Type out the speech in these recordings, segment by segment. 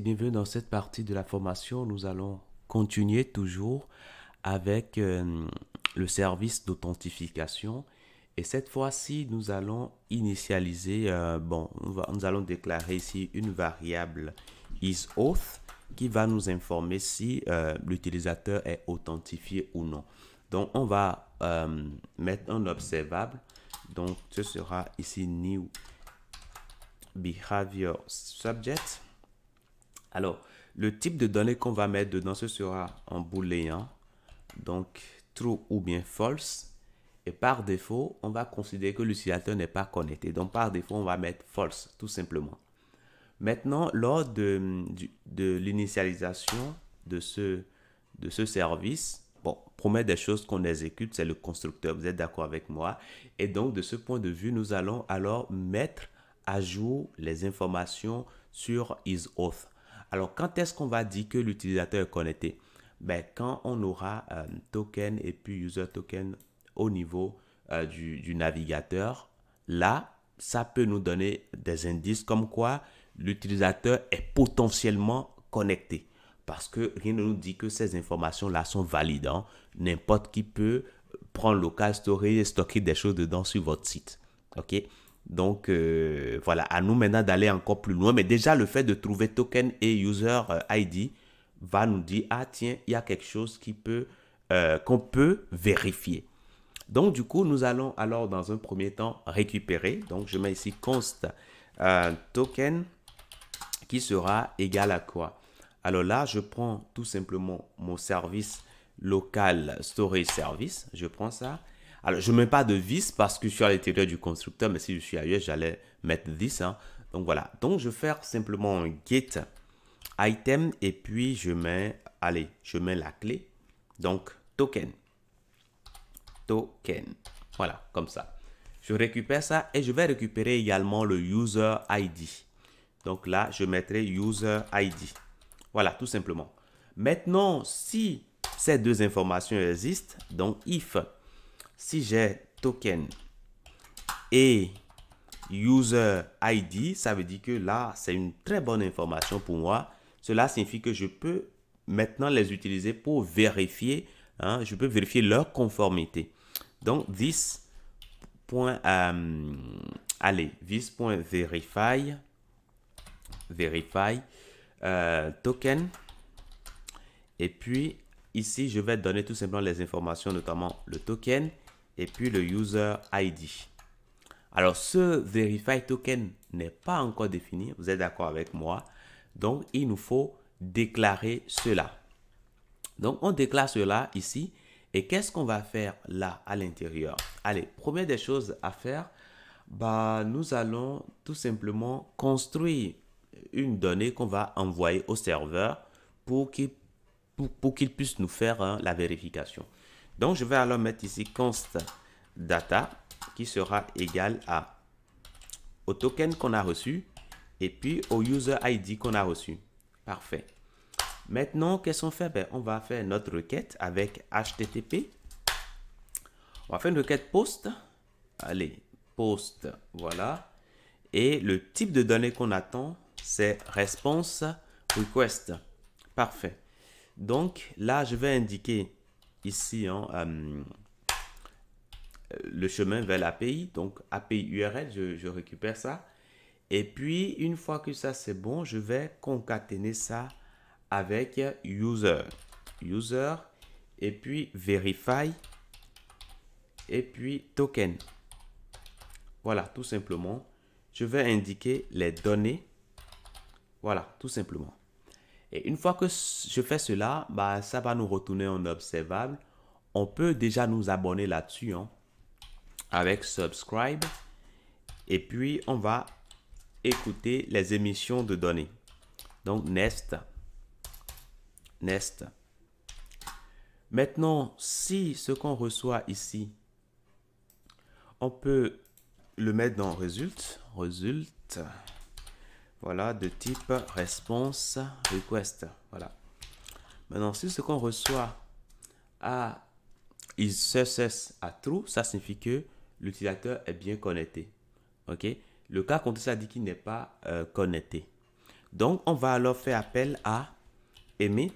Bienvenue dans cette partie de la formation. Nous allons continuer toujours avec le service d'authentification. Et cette fois-ci, nous allons initialiser, nous allons déclarer ici une variable isAuth qui va nous informer si l'utilisateur est authentifié ou non. Donc, on va mettre un observable. Donc, ce sera ici new behavior subject. Alors, le type de données qu'on va mettre dedans, ce sera en booléen, donc true ou bien false. Et par défaut, on va considérer que l'utilisateur n'est pas connecté. Donc, par défaut, on va mettre false, tout simplement. Maintenant, lors de l'initialisation de ce service, bon, première des choses qu'on exécute, c'est le constructeur. Vous êtes d'accord avec moi? Et donc, de ce point de vue, nous allons alors mettre à jour les informations sur isAuth. Alors, quand est-ce qu'on va dire que l'utilisateur est connecté? Ben, quand on aura token et puis user token au niveau du navigateur, là, ça peut nous donner des indices comme quoi l'utilisateur est potentiellement connecté. Parce que rien ne nous dit que ces informations-là sont valides. Hein. N'importe qui peut prendre local storage et stocker des choses dedans sur votre site. OK? Donc, voilà, à nous maintenant d'aller encore plus loin. Mais déjà, le fait de trouver token et user ID va nous dire, ah tiens, il y a quelque chose qu'on peut vérifier. Donc, du coup, nous allons alors dans un premier temps récupérer. Donc, je mets ici const token qui sera égal à quoi? Alors là, je prends tout simplement mon service local storage service. Je prends ça. Alors, je ne mets pas de this parce que je suis à l'intérieur du constructeur, mais si je suis ailleurs, j'allais mettre this. Hein. Donc, voilà. Donc, je vais faire simplement un get item et puis je mets la clé. Donc, token. Token. Voilà, comme ça. Je récupère ça et je vais récupérer également le user ID. Donc là, je mettrai user ID. Voilà, tout simplement. Maintenant, si ces deux informations existent, donc if, si j'ai token et user ID, ça veut dire que là, c'est une très bonne information pour moi. Cela signifie que je peux maintenant les utiliser pour vérifier, hein, je peux vérifier leur conformité. Donc, this.verify token. Et puis, ici, je vais donner tout simplement les informations, notamment le token et puis le user ID. Alors, ce verify token n'est pas encore défini. Vous êtes d'accord avec moi? Donc, il nous faut déclarer cela. Donc, on déclare cela ici. Et qu'est-ce qu'on va faire là, à l'intérieur? Allez, première des choses à faire, bah, nous allons tout simplement construire une donnée qu'on va envoyer au serveur pour qu'il puisse nous faire la vérification. Donc, je vais alors mettre ici const data qui sera égal au token qu'on a reçu et puis au user ID qu'on a reçu. Parfait. Maintenant, qu'est-ce qu'on fait? Ben, on va faire notre requête avec HTTP. On va faire une requête post. Allez, post, voilà. Et le type de données qu'on attend, c'est response request. Parfait. Donc, là, je vais indiquer ici le chemin vers l'API. Donc, API URL, je récupère ça. Et puis, une fois que ça, c'est bon, je vais concaténer ça avec user. User, et puis verify, et puis token. Voilà, tout simplement. Je vais indiquer les données. Voilà, tout simplement. Et une fois que je fais cela, bah, ça va nous retourner un observable. On peut déjà nous abonner là-dessus hein, avec subscribe. Et puis, on va écouter les émissions de données. Donc, Nest. Maintenant, si ce qu'on reçoit ici, on peut le mettre dans result. Voilà, de type response request. Voilà. Maintenant, si ce qu'on reçoit is success à true, ça signifie que l'utilisateur est bien connecté. OK? Le cas contre ça dit qu'il n'est pas connecté. Donc, on va alors faire appel à emit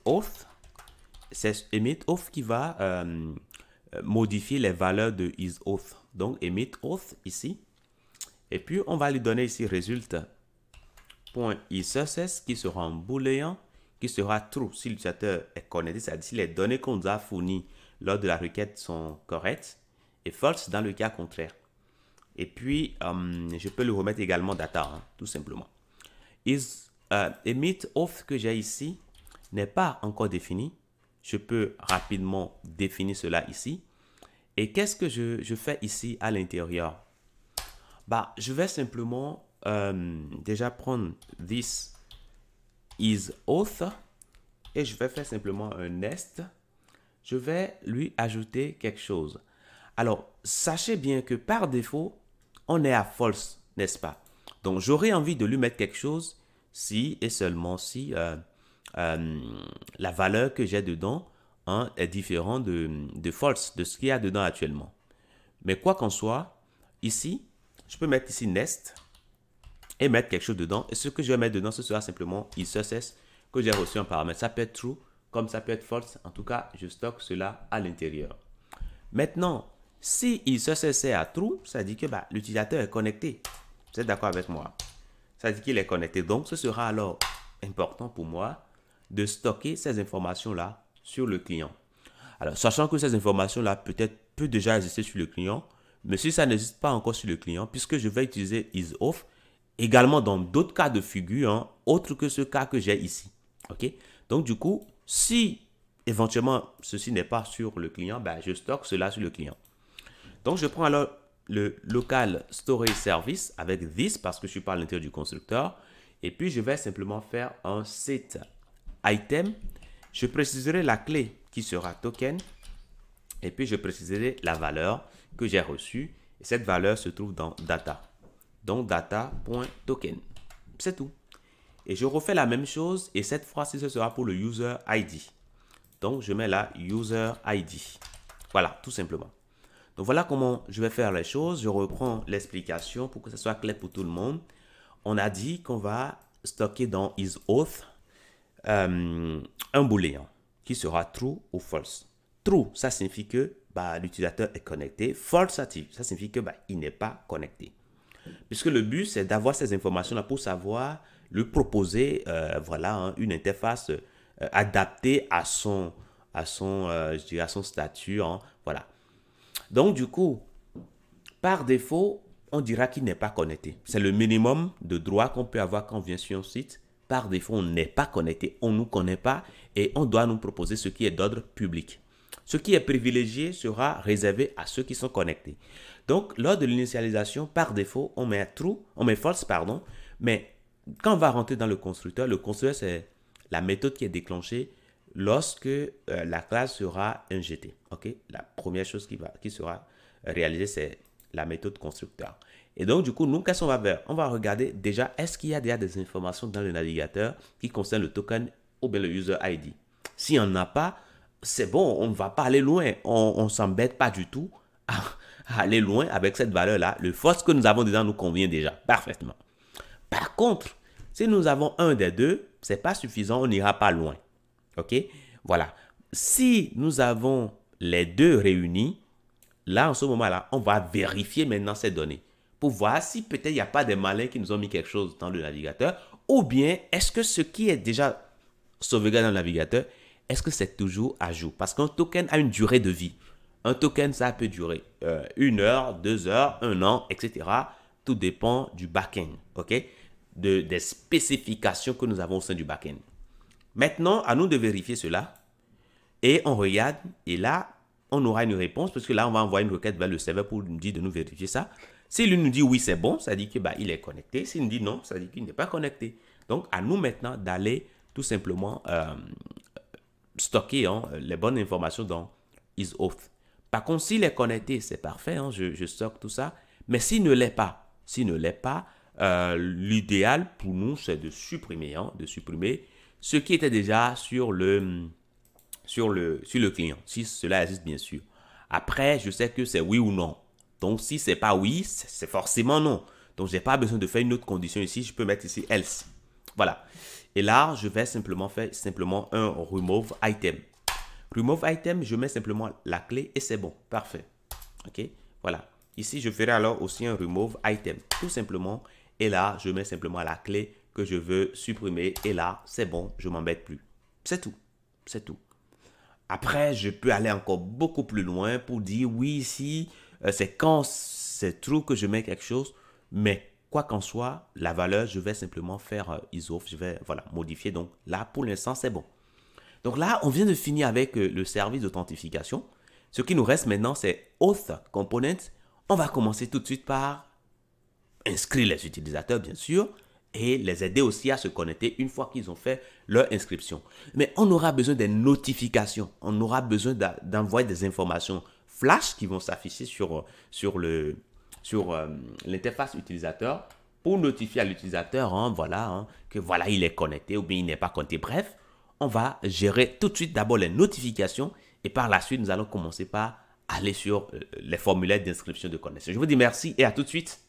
auth. C'est emit auth qui va modifier les valeurs de isAuth. Donc, emit auth ici. Et puis, on va lui donner ici résultat.isSuccess qui sera un booléen qui sera true si l'utilisateur est connecté, c'est-à-dire si les données qu'on nous a fournies lors de la requête sont correctes, et false dans le cas contraire. Et puis, je peux le remettre également data, hein, tout simplement. Emit auth que j'ai ici n'est pas encore défini. Je peux rapidement définir cela ici. Et qu'est-ce que je fais ici à l'intérieur? Bah, je vais simplement déjà prendre this isAuth et je vais faire simplement un nest. Je vais lui ajouter quelque chose. Alors, sachez bien que par défaut, on est à false, n'est-ce pas? Donc, j'aurais envie de lui mettre quelque chose si et seulement si la valeur que j'ai dedans est différente de false, de ce qu'il y a dedans actuellement. Mais quoi qu'en soit, ici, je peux mettre ici nest et mettre quelque chose dedans. Et ce que je vais mettre dedans, ce sera simplement isSuccess que j'ai reçu en paramètre. Ça peut être true, comme ça peut être false. En tout cas, je stocke cela à l'intérieur. Maintenant, si isSuccess est à true, ça dit que l'utilisateur est connecté. Vous êtes d'accord avec moi? Ça dit qu'il est connecté. Donc, ce sera alors important pour moi de stocker ces informations-là sur le client. Alors, sachant que ces informations-là peut-être peut déjà exister sur le client, mais si ça n'existe pas encore sur le client, puisque je vais utiliser isAuth également dans d'autres cas de figure, hein, autres que ce cas que j'ai ici. OK? Donc, du coup, si éventuellement ceci n'est pas sur le client, je stocke cela sur le client. Donc, je prends alors le local storage service avec this parce que je suis pas à l'intérieur du constructeur. Et puis, je vais simplement faire un set item. Je préciserai la clé qui sera token. Et puis, je préciserai la valeur que j'ai reçue. Et cette valeur se trouve dans data. Donc, data.token. C'est tout. Et je refais la même chose. Et cette fois-ci, ce sera pour le user ID. Donc, je mets la user ID. Voilà, tout simplement. Donc, voilà comment je vais faire les choses. Je reprends l'explication pour que ce soit clair pour tout le monde. On a dit qu'on va stocker dans isAuth un booléen qui sera true ou false. True, ça signifie que l'utilisateur est connecté. False, ça signifie que il n'est pas connecté. Puisque le but, c'est d'avoir ces informations-là pour savoir lui proposer une interface adaptée à son statut. Hein, voilà. Donc, du coup, par défaut, on dira qu'il n'est pas connecté. C'est le minimum de droit qu'on peut avoir quand on vient sur un site. Par défaut, on n'est pas connecté, on ne nous connaît pas et on doit nous proposer ce qui est d'ordre public. Ce qui est privilégié sera réservé à ceux qui sont connectés. Donc, lors de l'initialisation, par défaut, on met false, mais quand on va rentrer dans le constructeur, c'est la méthode qui est déclenchée lorsque la classe sera injectée. Okay? La première chose qui sera réalisée, c'est la méthode constructeur. Et donc, du coup, nous, qu'est-ce qu'on va faire? On va regarder déjà, est-ce qu'il y a déjà des informations dans le navigateur qui concernent le token ou bien le user ID? S'il n'y en a pas, c'est bon, on ne va pas aller loin. On ne s'embête pas du tout à aller loin avec cette valeur-là. Le false que nous avons dedans nous convient déjà parfaitement. Par contre, si nous avons un des deux, ce n'est pas suffisant, on n'ira pas loin. OK? Voilà. Si nous avons les deux réunis, là, en ce moment-là, on va vérifier maintenant ces données pour voir si peut-être il n'y a pas des malins qui nous ont mis quelque chose dans le navigateur ou bien est-ce que ce qui est déjà sauvegardé dans le navigateur, est-ce que c'est toujours à jour? Parce qu'un token a une durée de vie. Un token, ça peut durer 1 heure, 2 heures, 1 an, etc. Tout dépend du back-end, OK? Des spécifications que nous avons au sein du back-end. Maintenant, à nous de vérifier cela. Et on regarde, et là, on aura une réponse, parce que là, on va envoyer une requête vers le serveur pour nous dire de nous vérifier ça. S'il nous dit oui, c'est bon, ça dit qu'il est connecté. S'il nous dit non, ça dit qu'il n'est pas connecté. Donc, à nous maintenant d'aller tout simplement stocker les bonnes informations dans isAuth. Par contre, s'il est connecté, c'est parfait, hein, je stocke tout ça. Mais s'il ne l'est pas, l'idéal pour nous, c'est de supprimer ce qui était déjà sur le client, si cela existe bien sûr. Après, je sais que c'est oui ou non. Donc, si ce n'est pas oui, c'est forcément non. Donc, je n'ai pas besoin de faire une autre condition ici. Je peux mettre ici else. Voilà. Et là, je vais simplement faire un remove item. Remove item, je mets simplement la clé et c'est bon. Parfait. OK. Voilà. Ici, je ferai alors aussi un remove item. Tout simplement. Et là, je mets simplement la clé que je veux supprimer. Et là, c'est bon. Je ne m'embête plus. C'est tout. C'est tout. Après, je peux aller encore beaucoup plus loin pour dire oui, ici, c'est quand c'est true que je mets quelque chose. Mais quoi qu'en soit, la valeur, je vais simplement faire isof. Je vais voilà, modifier. Donc là, pour l'instant, c'est bon. Donc là, on vient de finir avec le service d'authentification. Ce qui nous reste maintenant, c'est Auth Component. On va commencer tout de suite par inscrire les utilisateurs, bien sûr, et les aider aussi à se connecter une fois qu'ils ont fait leur inscription. Mais on aura besoin des notifications. On aura besoin d'envoyer des informations flash qui vont s'afficher sur l'interface utilisateur pour notifier à l'utilisateur que voilà, il est connecté ou bien il n'est pas connecté. Bref, on va gérer tout de suite d'abord les notifications et par la suite, nous allons commencer par aller sur les formulaires d'inscription de connexion. Je vous dis merci et à tout de suite.